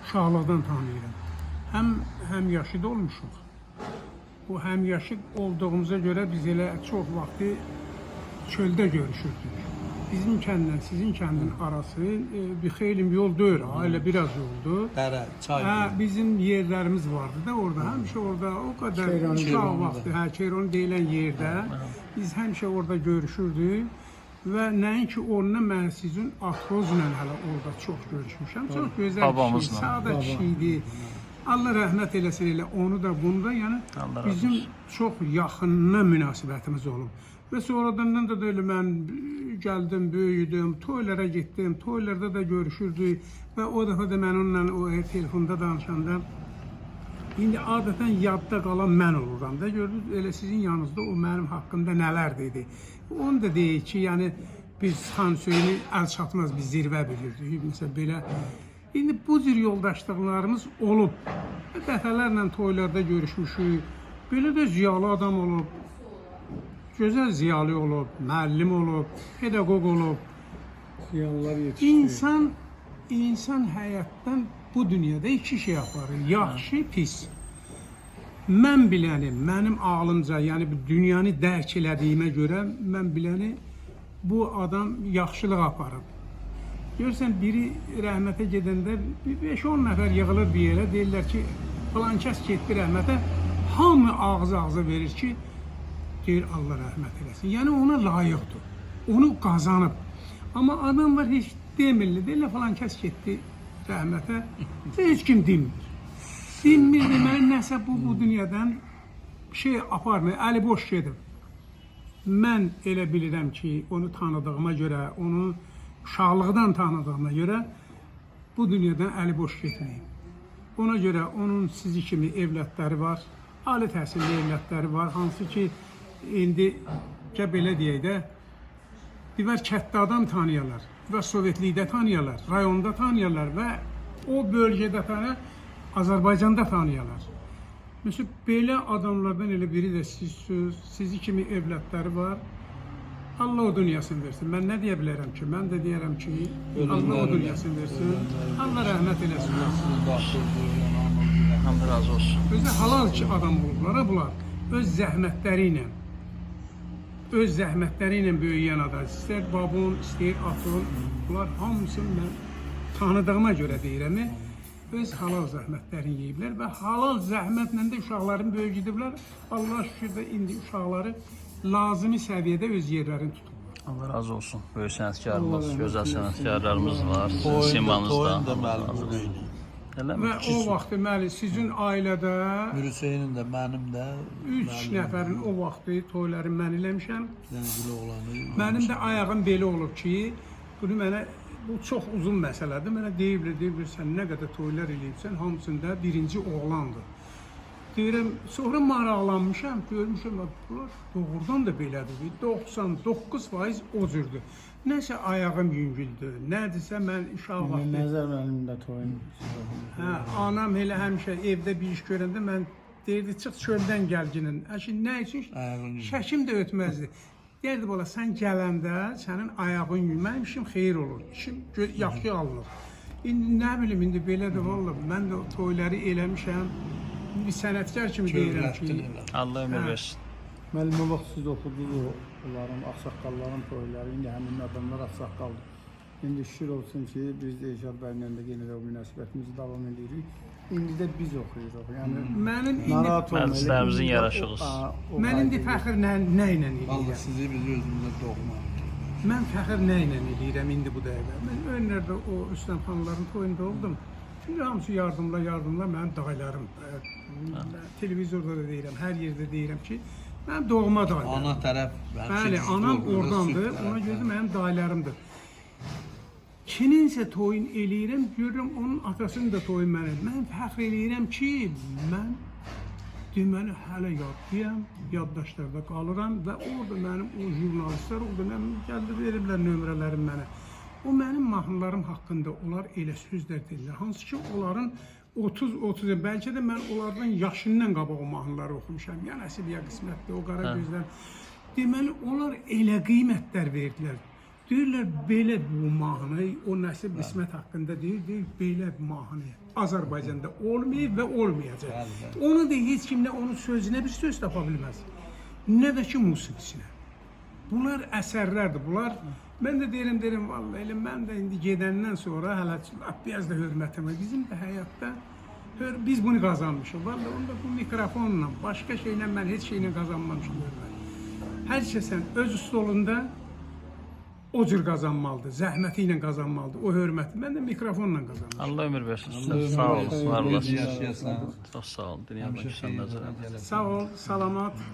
Uşaqlıqdan tanıyıram. Həm yaşıd olmuşuq. Bu həm yaşıd olduğumuza görə biz elə çox vaxtı çöldə görüşürdük. Bizim kəndlə sizin kəndin arası bir xeyli yol deyil, elə biraz yoldur. Dərə, çay. Bizim yerlərimiz vardı da orada. Həmişə orada o qədər uşaq vaxtı, Çeyron deyilən yerdə biz həmişə orada görüşürdük. Və nəinki onunla mən sizin Atrozla hələ orada çox görüşmüşəm. Çox gözəl kişi, sadə kişiydi. Allah rəhmət eləsin elə onu da bunu da, yəni bizim çox yaxınına münasibətimiz olub. Və sonradan da elə mən gəldim, böyüdüm, toylara getdim, toylarda da görüşürdük və o dəfə də mən onunla o telefonda danışanda indi adətən yadda qalan mən oluram da, gördünüz, elə sizin yanınızda o mənim haqqımda nələr dedi. Onu da deyək ki, yəni biz Xan Hüseyni əl çatmaz bir zirvə bilirdik, məsələn belə. İndi bu cür yoldaşlıqlarımız olub, dəfələrlə toylarda görüşmüşük, belə də ziyalı adam olub, gözəl ziyalı olub, müəllim olub, pedaqoq olub. Ziyalılar yetişdi. İnsan həyatdan bu dünyada iki şey aparır, yaxşı, pis. Mən biləni, mənim ağlımca, yəni bu dünyanı dərk elədiyimə görə, mən biləni bu adam yaxşılıq aparıb. Görürsən, biri rəhmətə gedəndə 5-10 nəfər yığılır bir yerə, deyirlər ki, falan kəs getdi rəhmətə, hamı ağzı verir ki, deyir Allah rəhmət eləsin. Yəni ona layiqdir, onu qazanıb. Amma adam var, heç demirli, deyirlər falan kəs getdi rəhmətə, heç kim demir. Dinmir deməli, nəsə bu dünyadan şey aparmır, əli boş gedib. Mən elə bilirəm ki, onu tanıdığıma görə, onu uşaqlıqdan tanıdığıma görə bu dünyadan əli boş getməyim. Ona görə onun sizi kimi evlatları var, ali təhsilli evlatları var, hansı ki, indi belə deyək də, divər kətdə adam tanıyarlar və Sovetlikdə tanıyarlar, rayonda tanıyarlar və o bölgədə tanıyarlar. Azərbaycanda tanıyarlar. Məsələn, belə adamlardan elə biri də sizi kimi evlatları var. Allah o dünyasını versin. Mən nə deyə bilərəm ki? Mən də deyərəm ki, Allah o dünyasını versin. Allah rəhmət eləsin. Allah razı olsun. Özü halal ki adam olublar, bunlar. Öz zəhmətləri ilə böyüyən adam. İstər babun, istər atın, bunlar hamısını mən tanıdığıma görə deyirəm. Öz halal zəhmətlərini yeyiblər və halal zəhmətlə də uşaqların böyüdüblər. Allah şükür də indi uşaqları lazımi səviyyədə öz yerlərini tutublar. Allah razı olsun. Böyük sənətkarımız, gözəl sənətkarlarımız var. Simanızda. Və o vaxt deməli sizin ailədə Hüseynin də, mənim də 3 nəfərin o vaxtı toyları mən eləmişəm. Zəngili oğlanı. Mənim də ayağım belə olub ki, bunu mənə bu çox uzun məsələdir. Mənə deyiblər, sən nə qədər toylar eləyibsən, hamısında birinci oğlandır. Deyirəm, sonra maraqlanmışam, görmüşəm, bunlar doğrudan da belədir. 99% o cürdür. Nəsə ayağım yüngüldür, nədirsə mən uşaq vaxtı. Nəzər mənim də toyum. Anam elə həmişə evdə bir iş görəndə mən deyirdi, çıx çöldən gəlginin. Nə üçün? Şəkim də ötməzdi. Deyirdi, bala, sən gələndə sənin ayağın yüngül, işim xeyir olur, işim yaxşı alınır. İndi nə bilim, indi belədir, valla, mən də toyları eləmişəm, bir sənətkar kimi deyirəm ki, Allah ömür versin. Müəllim, o vaxt siz oxudunuz onların, ağsaqqalların toyları, indi həmin adamlar ağsaqqaldır. İndi şükür olsun ki, biz də İşad bəylə də yenə də o münasibətimizi davam edirik. İndi də biz oxuyuruq. Yəni Məncələrimizin yaraşığız. Mən indi fəxr nə ilə eləyirəm? Allah sizi biz özümüzə doğma. Mən fəxr nə ilə eləyirəm indi bu dəqiqə? Mən önlərdə o Rüstəm xanların toyunda oldum. Şimdi hamısı yardımla mənim dayılarım. Televizorda da deyirəm, hər yerdə deyirəm ki, mənim doğma dayılarım. Ana tərəf. Bəli, anam oradandır, ona görə mənim dayılarımdır. Kiminsə toyun eləyirəm, görürəm onun atasının da toyun mənim. Mən fəxr eləyirəm ki, mən deməli hələ yaddıyam, yaddaşlarda qalıram və orada mənim o jurnalistlər oldu, gəldi veriblər nömrələrim mənə. O mənim mahnılarım haqqında onlar elə sözlər deyirlər, hansı ki onların 30, bəlkə də mən onlardan yaşından qabaq o mahnıları oxumuşam. Ya Nəsib, ya Qismətdir, o qara gözlər. Deməli, onlar elə qiymətlər verdilər. Deyirlər belə bu mahnı, o Nəsib İsmət haqqında deyir belə bir mahnı Azərbaycanda olmayıb və olmayacaq. Onu da heç kim nə onun sözünə bir söz tapa bilməz, nə də ki musiqisinə. Bunlar əsərlərdir, bunlar. Mən də deyirəm, vallahi elə mən də indi gedəndən sonra hələ biraz da hörmətim var. Bizim də həyatda biz bunu qazanmışıq. Vallahi onda bu mikrofonla, başqa şeylə mən heç şeylə qazanmamışım hörmət. Hər kəsən öz stolunda o cür qazanmalıdır, zəhməti ilə qazanmalıdır, o hörməti. Mən də mikrofonla qazanmışım. Allah ömür versin. Sağ ol, var olasın. Yaşayasın. Çox sağ ol. Dünyada güzel nəzərə. Sağ ol, salamat.